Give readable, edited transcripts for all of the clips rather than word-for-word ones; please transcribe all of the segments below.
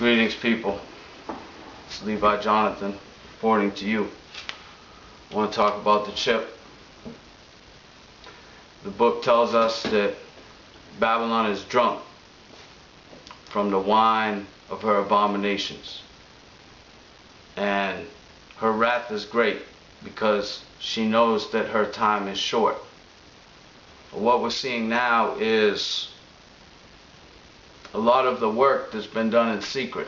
Greetings, people. It's Levi Jonathan reporting to you. I want to talk about the chip. The book tells us that Babylon is drunk from the wine of her abominations, and her wrath is great because she knows that her time is short. What we're seeing now is a lot of the work that's been done in secret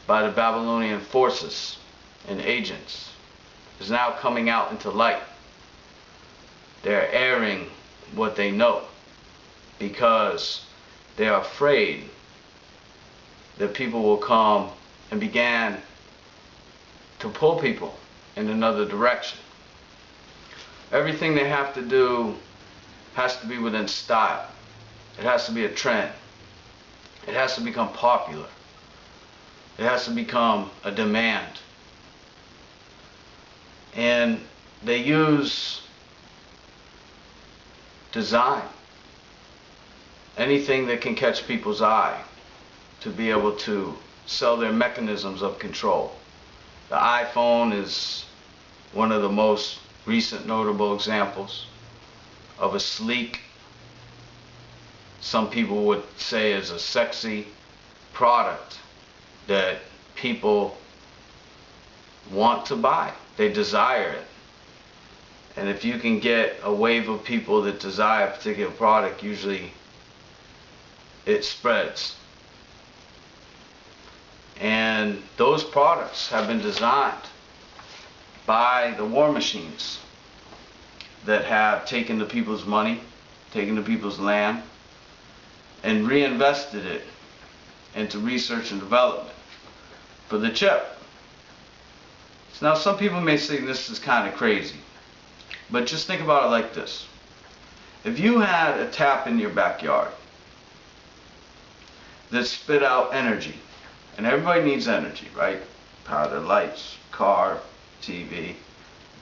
by the Babylonian forces and agents is now coming out into light. They're airing what they know because they're afraid that people will come and begin to pull people in another direction. Everything they have to do has to be within style. It has to be a trend. It has to become popular. It has to become a demand. And they use design, anything that can catch people's eye, to be able to sell their mechanisms of control. The iPhone is one of the most recent notable examples of a sleek, some people would say is a sexy product that people want to buy. They desire it. And if you can get a wave of people that desire a particular product, usually it spreads. And those products have been designed by the war machines that have taken the people's money, taken the people's land, and reinvested it into research and development for the chip. So now some people may say this is kind of crazy, but just think about it like this. If you had a tap in your backyard that spit out energy, and everybody needs energy, right? Power their lights, car, TV,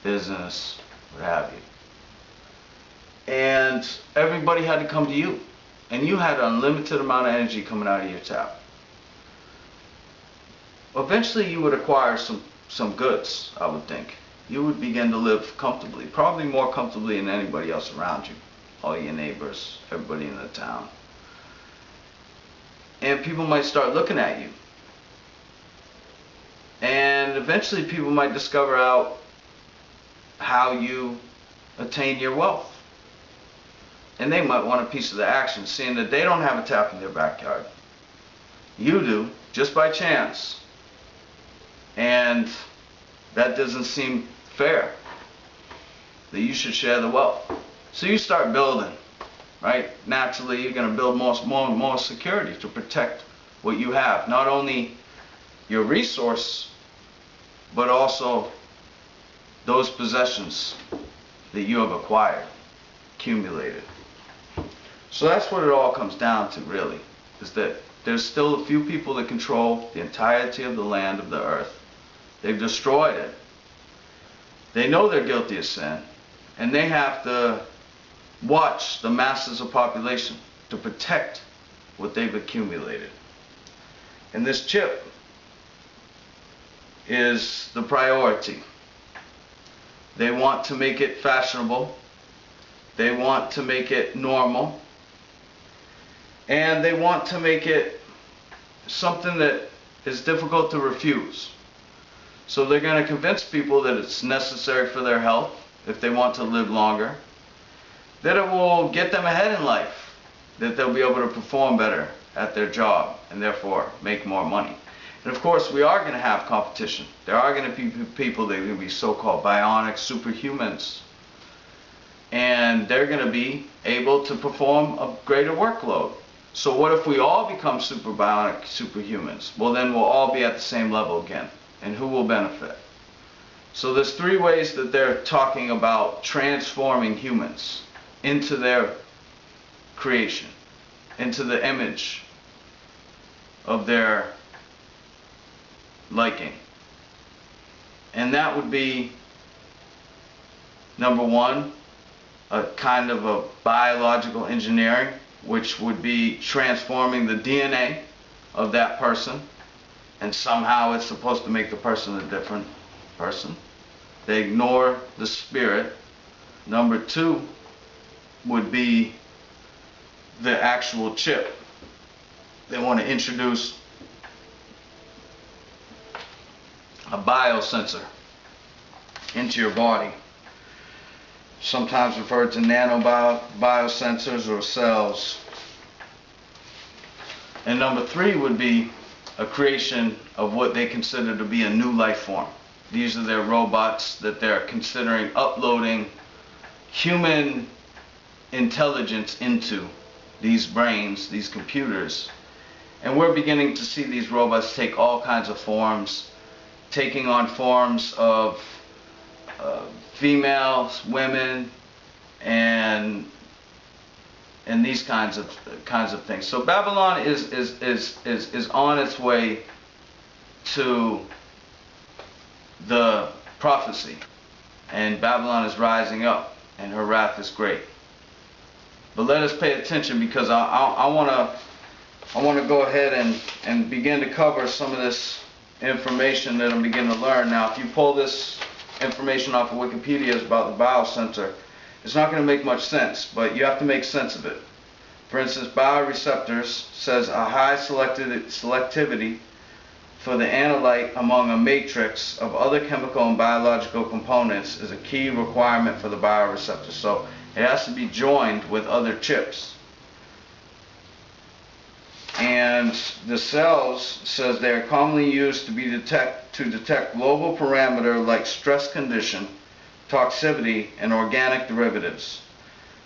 business, what have you. And everybody had to come to you, and you had an unlimited amount of energy coming out of your tap. Eventually you would acquire some goods, I would think. You would begin to live comfortably, probably more comfortably than anybody else around you, all your neighbors, everybody in the town. And people might start looking at you. And eventually people might discover out how you attain your wealth. And they might want a piece of the action, seeing that they don't have a tap in their backyard. You do, just by chance. And that doesn't seem fair, that you should share the wealth. So you start building, right? Naturally, you're going to build more security to protect what you have. Not only your resource, but also those possessions that you have acquired, accumulated. So that's what it all comes down to, really, is that there's still a few people that control the entirety of the land of the earth. They've destroyed it. They know they're guilty of sin, and they have to watch the masses of population to protect what they've accumulated. And this chip is the priority. They want to make it fashionable. They want to make it normal. And they want to make it something that is difficult to refuse. So they're going to convince people that it's necessary for their health, if they want to live longer, that it will get them ahead in life, that they'll be able to perform better at their job and therefore make more money. And of course we are going to have competition. There are going to be people that are going to be so-called bionics, superhumans, and they're going to be able to perform a greater workload. So what if we all become super bionic, superhumans? Well, then we'll all be at the same level again. And who will benefit? So there's three ways that they're talking about transforming humans into their creation, into the image of their liking. And that would be, number one, a kind of a biological engineering, which would be transforming the DNA of that person, and somehow it's supposed to make the person a different person. They ignore the spirit. Number two would be the actual chip. They want to introduce a biosensor into your body, sometimes referred to biosensors or cells. And number three would be a creation of what they consider to be a new life form. These are their robots that they're considering uploading human intelligence into these brains, these computers. And we're beginning to see these robots take all kinds of forms, taking on forms of females, women, and these kinds of things. So Babylon is on its way to the prophecy, and Babylon is rising up, and her wrath is great. But let us pay attention, because I want to go ahead and begin to cover some of this information that I'm beginning to learn. Now, if you pull this information off of Wikipedia about the biosensor, it's not going to make much sense, but you have to make sense of it. For instance, bioreceptors says a high selectivity for the analyte among a matrix of other chemical and biological components is a key requirement for the bioreceptor. So it has to be joined with other chips. And the cells says they are commonly used to detect global parameter like stress condition, toxicity, and organic derivatives.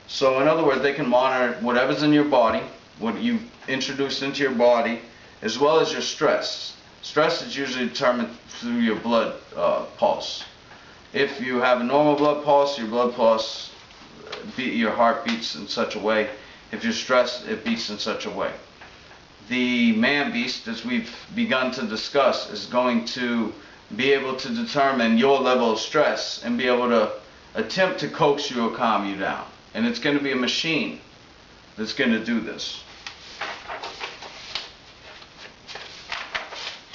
So in other words, they can monitor whatever's in your body, what you introduced into your body, as well as your stress. Stress is usually determined through your blood pulse. If you have a normal blood pulse, your blood pulse, your heart beats in such a way. If you're stressed, it beats in such a way. The man beast, as we've begun to discuss, is going to be able to determine your level of stress and be able to attempt to coax you or calm you down. And it's going to be a machine that's going to do this.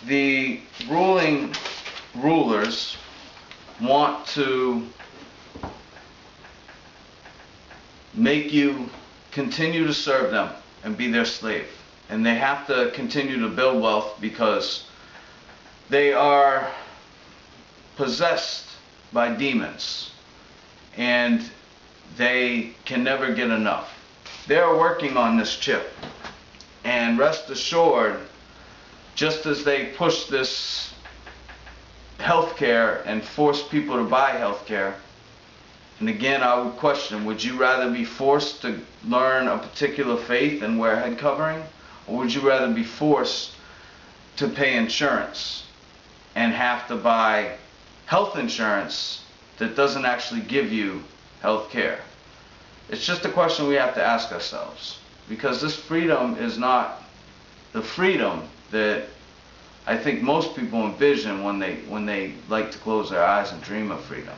The rulers want to make you continue to serve them and be their slave. And they have to continue to build wealth because they are possessed by demons and they can never get enough. They're working on this chip, and rest assured, just as they push this healthcare and force people to buy healthcare, and again I would question, would you rather be forced to learn a particular faith and wear head covering, or would you rather be forced to pay insurance and have to buy health insurance that doesn't actually give you health care? It's just a question we have to ask ourselves, because this freedom is not the freedom that I think most people envision when they like to close their eyes and dream of freedom.